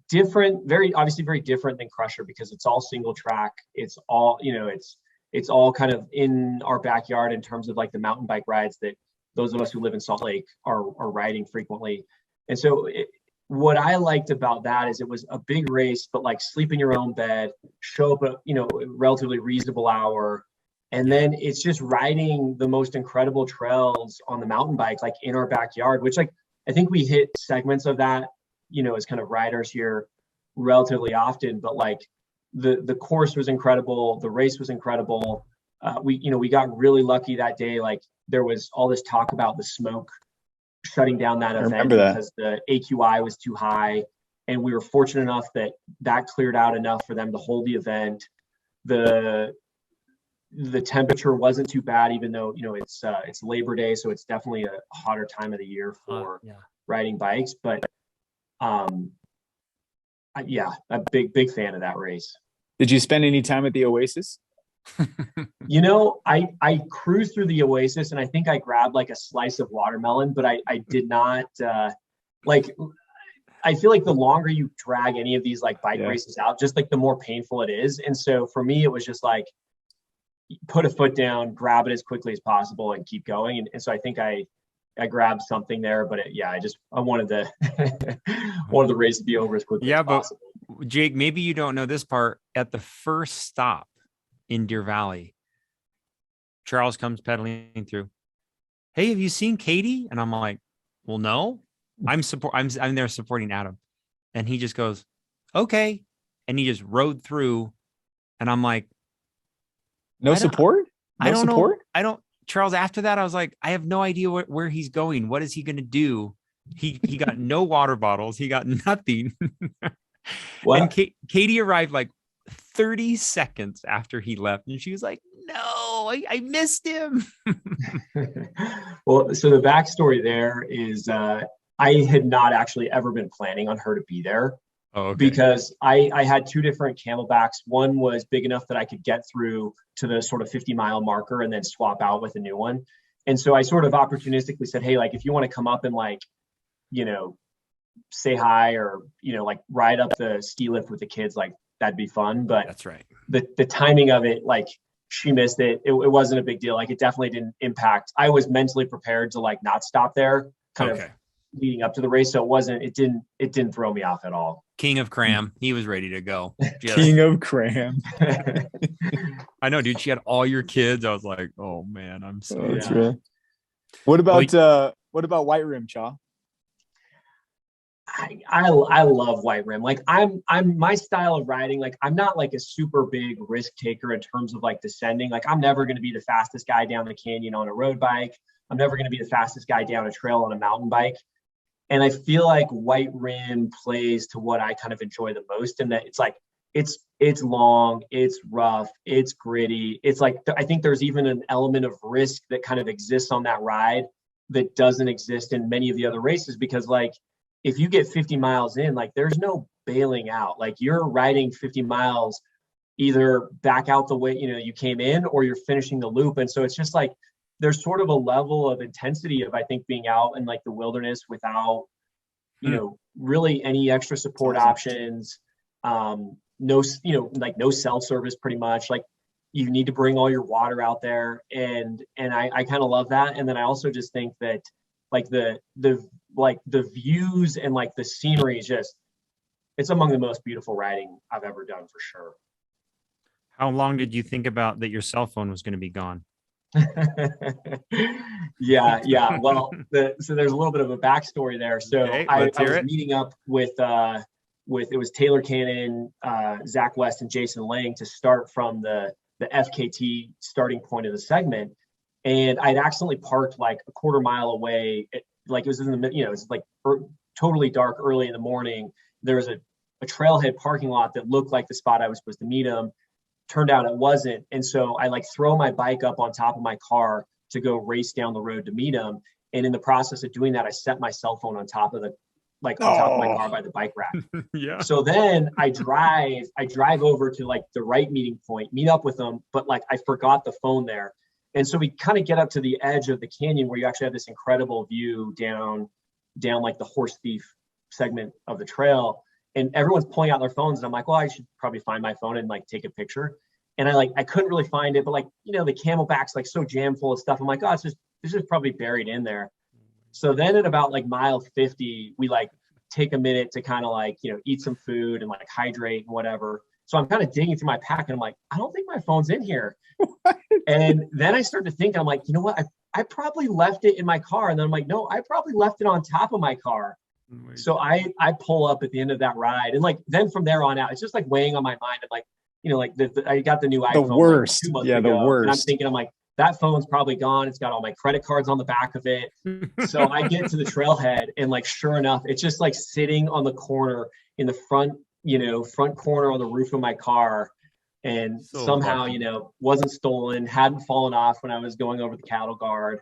Speaker 3: different, obviously very different than Crusher because it's all single track. It's all, it's all kind of in our backyard in terms of like the mountain bike rides that those of us who live in Salt Lake are riding frequently. And so what I liked about that is it was a big race, but like sleep in your own bed, show up at, a relatively reasonable hour. And then it's just riding the most incredible trails on the mountain bike, like in our backyard, which like, I think we hit segments of that, as kind of riders here relatively often, but like the course was incredible. The race was incredible. We got really lucky that day. Like there was all this talk about the smoke shutting down that event because the AQI was too high. And we were fortunate enough that cleared out enough for them to hold the event. The temperature wasn't too bad, even though, it's Labor Day. So it's definitely a hotter time of the year for riding bikes. But yeah, a big fan of that race.
Speaker 4: Did you spend any time at the Oasis?
Speaker 3: I cruised through the Oasis and I think I grabbed like a slice of watermelon, but I did not I feel like the longer you drag any of these like bike races out, just like the more painful it is. And so for me, it was just like put a foot down, grab it as quickly as possible and keep going. And so I think I grabbed something there, but I wanted the race to be over as quickly as possible.
Speaker 2: But Jake, maybe you don't know this part. At the first stop in Deer Valley, Charles comes pedaling through. Hey, have you seen Katie? And I'm like, well, no, I'm there supporting Adam. And he just goes, okay. And he just rode through. And I'm like,
Speaker 4: no support?
Speaker 2: I don't know. Charles, after that, I was like, I have no idea where he's going. What is he going to do? He got no water bottles. He got nothing.
Speaker 3: Well,
Speaker 2: and Katie arrived like 30 seconds after he left. And she was like, no, I missed him.
Speaker 3: Well, so the backstory there is I had not actually ever been planning on her to be there.
Speaker 2: Oh, okay.
Speaker 3: Because I had 2 different Camelbacks. One was big enough that I could get through to the sort of 50-mile marker and then swap out with a new one. And so I sort of opportunistically said, hey, like, if you want to come up and like, say hi or, like ride up the ski lift with the kids, like that'd be fun. But
Speaker 2: that's right.
Speaker 3: The timing of it, like she missed it. It wasn't a big deal. Like it definitely didn't impact. I was mentally prepared to like not stop there kind of leading up to the race. So it didn't throw me off at all.
Speaker 2: King of Cram. He was ready to go.
Speaker 4: King of Cram.
Speaker 2: I know, dude. She had all your kids. I was like, oh man, I'm sorry.
Speaker 4: That's right. What about White Rim, Chaw?
Speaker 3: I love White Rim. Like I'm my style of riding, like I'm not like a super big risk taker in terms of like descending. Like I'm never going to be the fastest guy down the canyon on a road bike. I'm never going to be the fastest guy down a trail on a mountain bike. And I feel like white rim plays to what I kind of enjoy the most, in that it's like, it's long, it's rough, it's gritty. It's like, I think there's even an element of risk that kind of exists on that ride that doesn't exist in many of the other races, because like, if you get 50 miles in, like there's no bailing out. Like you're riding 50 miles, either back out the way, you came in, or you're finishing the loop. And so it's just like, there's sort of a level of intensity of, I think, being out in like the wilderness without, really any extra support options. No, like no cell service pretty much. Like you need to bring all your water out there. And I kind of love that. And then I also just think that like the views and like the scenery is just, it's among the most beautiful riding I've ever done for sure.
Speaker 2: How long did you think about that your cell phone was going to be gone?
Speaker 3: Yeah. Well, so there's a little bit of a backstory there. So
Speaker 2: Okay,
Speaker 3: I was
Speaker 2: it.
Speaker 3: meeting up with it was Taylor Cannon, Zach West, and Jason Lang to start from the FKT starting point of the segment. And I'd accidentally parked like a quarter mile away. Like it was in the, it's like totally dark early in the morning. There was a trailhead parking lot that looked like the spot I was supposed to meet him. Turned out it wasn't. And so I like throw my bike up on top of my car to go race down the road to meet him. And in the process of doing that, I set my cell phone on top of on top of my car by the bike rack.
Speaker 2: Yeah.
Speaker 3: So then I drive over to like the right meeting point, meet up with them, but like I forgot the phone there. And so we kind of get up to the edge of the canyon where you actually have this incredible view down like the Horse Thief segment of the trail. And everyone's pulling out their phones. And I'm like, well, I should probably find my phone and like take a picture. And I couldn't really find it, but like, the Camelback's like so jam full of stuff. I'm like, oh, it's just probably buried in there. So then at about like mile 50, we like take a minute to kind of like, eat some food and like hydrate and whatever. So I'm kind of digging through my pack and I'm like, I don't think my phone's in here. And then I started to think, I'm like, you know what? I probably left it in my car. And then I'm like, no, I probably left it on top of my car. So I pull up at the end of that ride, and like then from there on out, it's just like weighing on my mind. I'm like, I got the new iPhone.
Speaker 4: The worst.
Speaker 3: Like 2 months
Speaker 4: yeah,
Speaker 3: ago,
Speaker 4: the worst.
Speaker 3: And I'm thinking, I'm like, that phone's probably gone. It's got all my credit cards on the back of it. So I get to the trailhead, and like sure enough, it's just like sitting on the corner in the front corner on the roof of my car. And
Speaker 2: So
Speaker 3: somehow,
Speaker 2: lucky.
Speaker 3: wasn't stolen, hadn't fallen off when I was going over the cattle guard.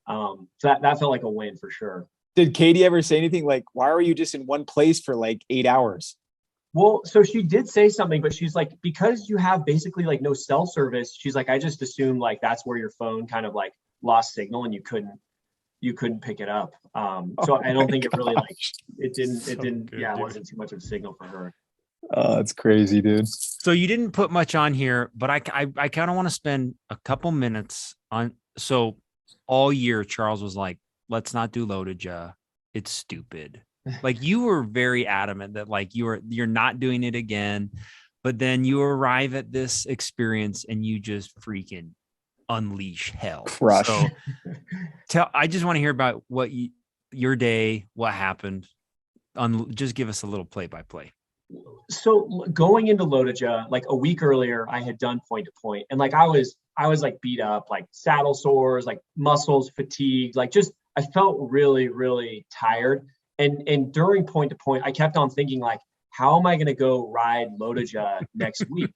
Speaker 3: So that felt like a win for sure.
Speaker 4: Did Katie ever say anything like, why are you just in one place for like 8 hours?
Speaker 3: Well, so she did say something, but she's like, because you have basically like no cell service, she's like, I just assumed like that's where your phone kind of like lost signal and you couldn't pick it up. So I don't think it really like, it didn't,
Speaker 2: good,
Speaker 3: yeah, it
Speaker 2: dude.
Speaker 3: wasn't too much of a signal for her.
Speaker 4: Oh, that's crazy, dude.
Speaker 2: So you didn't put much on here, but I kind of want to spend a couple minutes on. So all year, Charles was like, let's not do Lotaja. It's stupid. Like you were very adamant that like you're not doing it again, but then you arrive at this experience and you just freaking unleash hell.
Speaker 4: Crush.
Speaker 2: So I just want to hear about your day, what happened. Just give us a little play by play.
Speaker 3: So going into Lotaja, like a week earlier, I had done point to point, and like I was like beat up, like saddle sores, like muscles, fatigued, like just I felt really, really tired. And during point to point, I kept on thinking like, how am I going to go ride Lotaja next week?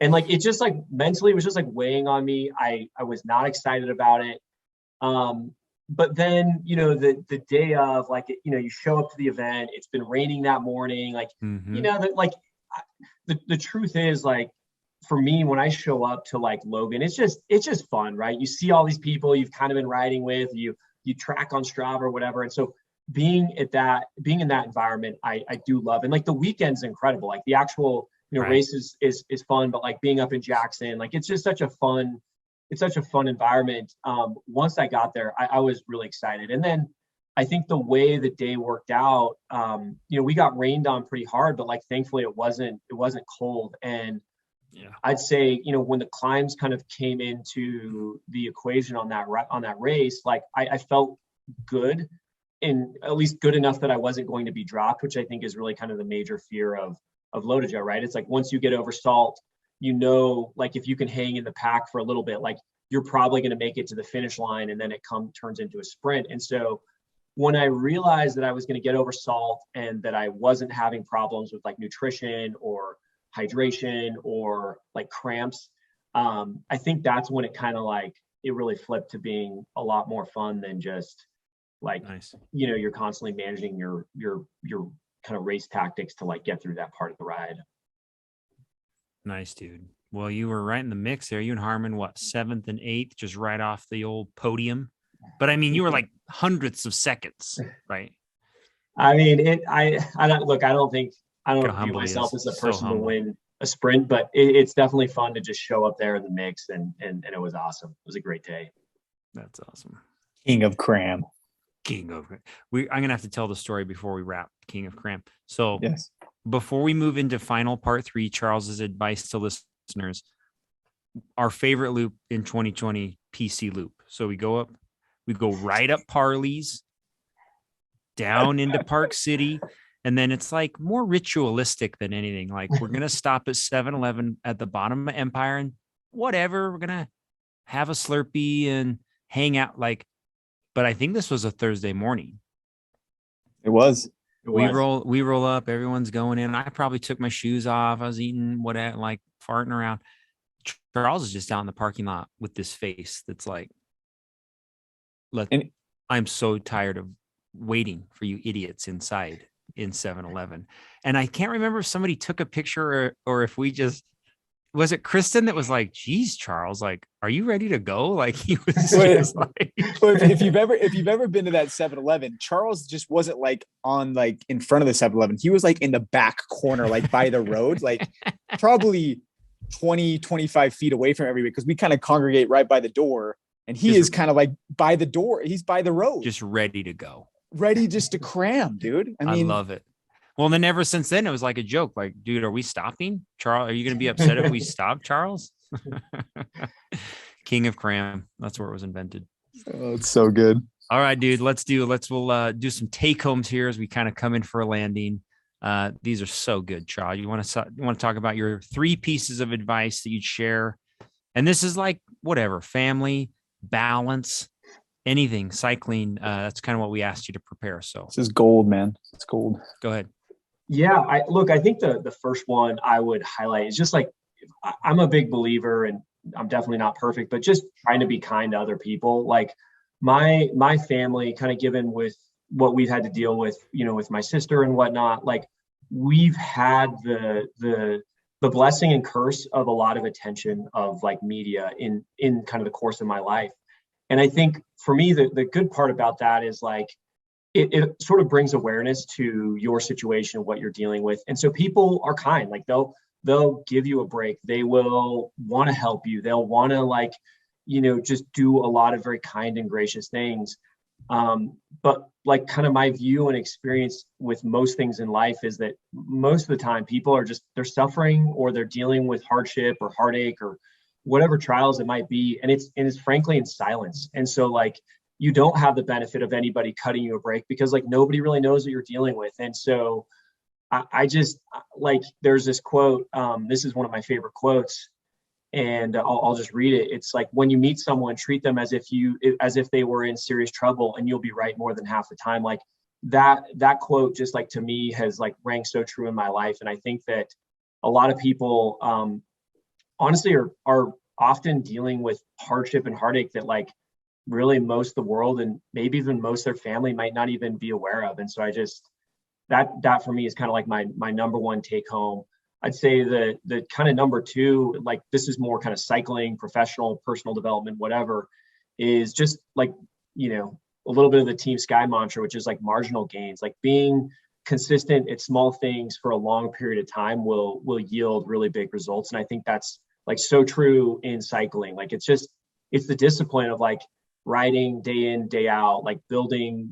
Speaker 3: And like, it just like mentally was just like weighing on me. I was not excited about it. But then, the day of like, you show up to the event, it's been raining that morning. Like, the truth is like, for me, when I show up to like Logan, it's just fun, right? You see all these people you've kind of been riding with, you track on Strava or whatever. And so being in that environment, I do love. And like the weekend's incredible. Like the actual,
Speaker 2: Right.
Speaker 3: race is fun, but like being up in Jackson, like it's just such a fun environment. Once I got there, I was really excited. And then I think the way the day worked out, we got rained on pretty hard, but like thankfully it wasn't cold. And
Speaker 2: Yeah.
Speaker 3: I'd say, when the climbs kind of came into the equation on that race, like I felt good, and at least good enough that I wasn't going to be dropped, which I think is really kind of the major fear of Lotaja, right? It's like once you get over salt, like if you can hang in the pack for a little bit, like you're probably going to make it to the finish line, and then it turns into a sprint. And so when I realized that I was going to get over salt and that I wasn't having problems with like nutrition or hydration or like cramps, I think that's when it kind of like, it really flipped to being a lot more fun than just like,
Speaker 2: Nice.
Speaker 3: you're constantly managing your kind of race tactics to like get through that part of the ride.
Speaker 2: Nice, dude. Well, you were right in the mix there. You and Harmon, what, 7th and 8th, just right off the old podium. But I mean, you were like hundredths of seconds, right?
Speaker 3: I mean, I don't look, I don't
Speaker 2: How
Speaker 3: view
Speaker 2: humble he
Speaker 3: myself
Speaker 2: is.
Speaker 3: as a
Speaker 2: So
Speaker 3: person to
Speaker 2: humble.
Speaker 3: win a sprint, but it's definitely fun to just show up there in the mix, and it was awesome. It was a great day.
Speaker 2: That's awesome.
Speaker 4: King of Cram.
Speaker 2: King of I'm gonna have to tell the story before we wrap King of Cram. So
Speaker 4: Yes.
Speaker 2: before we move into final part 3, Charles's advice to listeners, our favorite loop in 2020 PC loop. So we go right up Parley's, down into Park City, and then it's like more ritualistic than anything. Like we're gonna stop at 7-Eleven at the bottom of Empire and whatever, we're gonna have a Slurpee and hang out. Like, but I think this was a Thursday morning.
Speaker 4: It was.
Speaker 2: We roll up, everyone's going in. I probably took my shoes off. I was eating whatever, like farting around. Charles is just out in the parking lot with this face that's like, I'm so tired of waiting for you idiots inside in 7-Eleven. And I can't remember if somebody took a picture or if we just, was it Kristen that was like, geez, Charles, like, are you ready to go? Like he was just like,
Speaker 4: if you've ever been to that 7-Eleven, Charles just wasn't like on like in front of the 7-Eleven. He was like in the back corner, like by the road, like probably 20-25 feet away from everybody, because we kind of congregate right by the door, and he is kind of like by the door. He's by the road,
Speaker 2: just ready to go,
Speaker 4: ready just to cram, dude. I mean,
Speaker 2: I love it. Well, then ever since then, it was like a joke. Like, dude, are we stopping? Charles, are you going to be upset if we stop, Charles? King of Cram. That's where it was invented.
Speaker 4: Oh, it's so good.
Speaker 2: All right, dude. We'll do some take homes here as we kind of come in for a landing. These are so good, Charles. You want to talk about your 3 pieces of advice that you'd share? And this is like whatever, family, balance, anything, cycling. That's kind of what we asked you to prepare. So
Speaker 4: this is gold, man. It's gold.
Speaker 2: Go ahead.
Speaker 3: Yeah, I think the first one I would highlight is just like, I'm a big believer, and I'm definitely not perfect, but just trying to be kind to other people. Like my family, kind of given with what we've had to deal with, with my sister and whatnot, like we've had the blessing and curse of a lot of attention of like media in kind of the course of my life. And I think for me, the good part about that is like, it sort of brings awareness to your situation, what you're dealing with. And so people are kind, like they'll give you a break. They will want to help you. They'll want to like, just do a lot of very kind and gracious things. But like kind of my view and experience with most things in life is that most of the time people are they're suffering, or they're dealing with hardship or heartache or whatever trials it might be. And it's frankly in silence. And so like, you don't have the benefit of anybody cutting you a break, because like nobody really knows what you're dealing with. And so I just like, there's this quote, this is one of my favorite quotes, and I'll just read it. It's like, when you meet someone, treat them as if they were in serious trouble, and you'll be right more than half the time. Like that quote, just like to me, has like rang so true in my life. And I think that a lot of people honestly are often dealing with hardship and heartache that like really most of the world, and maybe even most of their family, might not even be aware of. And so I just, that for me is kind of like my number one take home. I'd say the kind of number 2, like this is more kind of cycling, professional, personal development, whatever, is just like, a little bit of the Team Sky mantra, which is like marginal gains. Like being consistent at small things for a long period of time will yield really big results. And I think that's like so true in cycling. Like it's the discipline of like riding day in, day out, like building,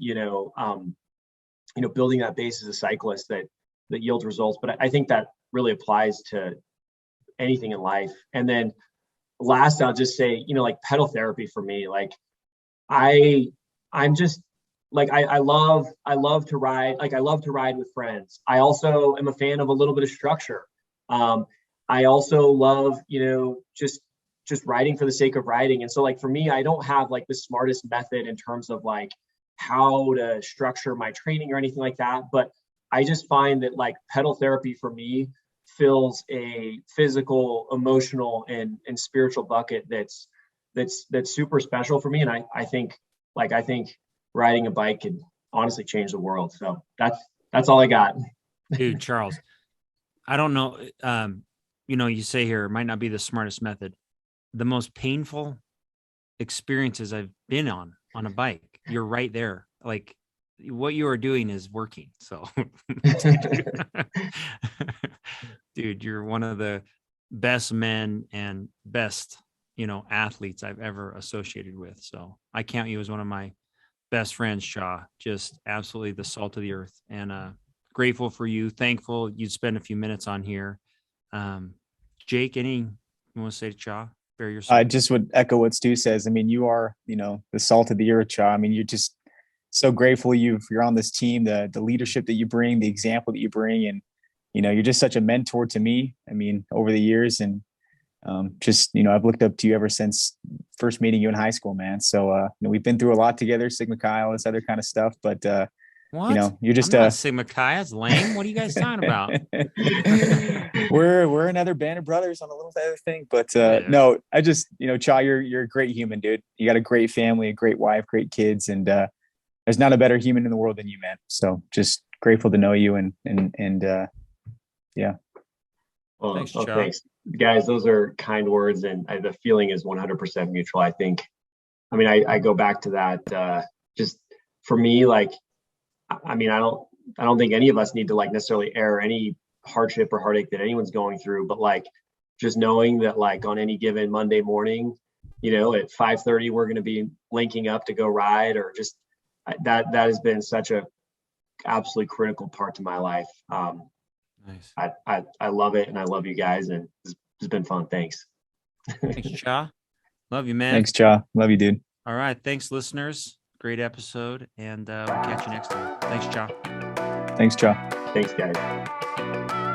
Speaker 3: building that base as a cyclist that yields results. But I think that really applies to anything in life. And then last, I'll just say, like pedal therapy for me, like I'm just like, I love to ride. Like I love to ride with friends. I also am a fan of a little bit of structure. I also love, just riding for the sake of riding. And so like, for me, I don't have like the smartest method in terms of like how to structure my training or anything like that. But I just find that like pedal therapy for me fills a physical, emotional, and spiritual bucket that's super special for me. And I think riding a bike could honestly change the world. So that's all I got.
Speaker 2: Dude, Charles, I don't know. You say here, it might not be the smartest method. The most painful experiences I've been on a bike, you're right there. Like what you are doing is working. So dude, you're one of the best men and best, athletes I've ever associated with. So I count you as one of my best friends, Shaw. Just absolutely the salt of the earth, and grateful for you. Thankful you'd spend a few minutes on here. Jake, you want to say to Shaw?
Speaker 4: I just would echo what Stu says. I mean, you are, the salt of the earth, Shaw. I mean, you're just so grateful you're on this team, the leadership that you bring, the example that you bring, and you're just such a mentor to me. I mean, over the years, and I've looked up to you ever since first meeting you in high school, man. So we've been through a lot together, Sigma Chi, all this other kind of stuff. But
Speaker 2: what?
Speaker 4: You're just
Speaker 2: I'm not Sigma Chi. That's lame. What are you guys talking about?
Speaker 4: we're another band of brothers on a little other thing. But no, I just Cha, you're a great human, dude. You got a great family, a great wife, great kids, and there's not a better human in the world than you, man. So just grateful to know you, and yeah.
Speaker 3: Well,
Speaker 2: Thanks,
Speaker 3: thanks, guys. Those are kind words, and the feeling is 100% mutual. I think. I mean, I go back to that. Just for me, like, I mean, I don't think any of us need to like necessarily air any hardship or heartache that anyone's going through, but like, just knowing that like on any given Monday morning, at 5:30 we're going to be linking up to go ride, or just that has been such a absolutely critical part to my life.
Speaker 2: Nice.
Speaker 3: I love it, and I love you guys, and it's been fun. Thanks.
Speaker 2: Thanks, Cha. Love you, man.
Speaker 4: Thanks, Cha. Love you, dude.
Speaker 2: All right. Thanks, listeners. Great episode, and we'll catch you next time. Thanks, Cha.
Speaker 4: Thanks, Cha.
Speaker 3: Thanks, guys.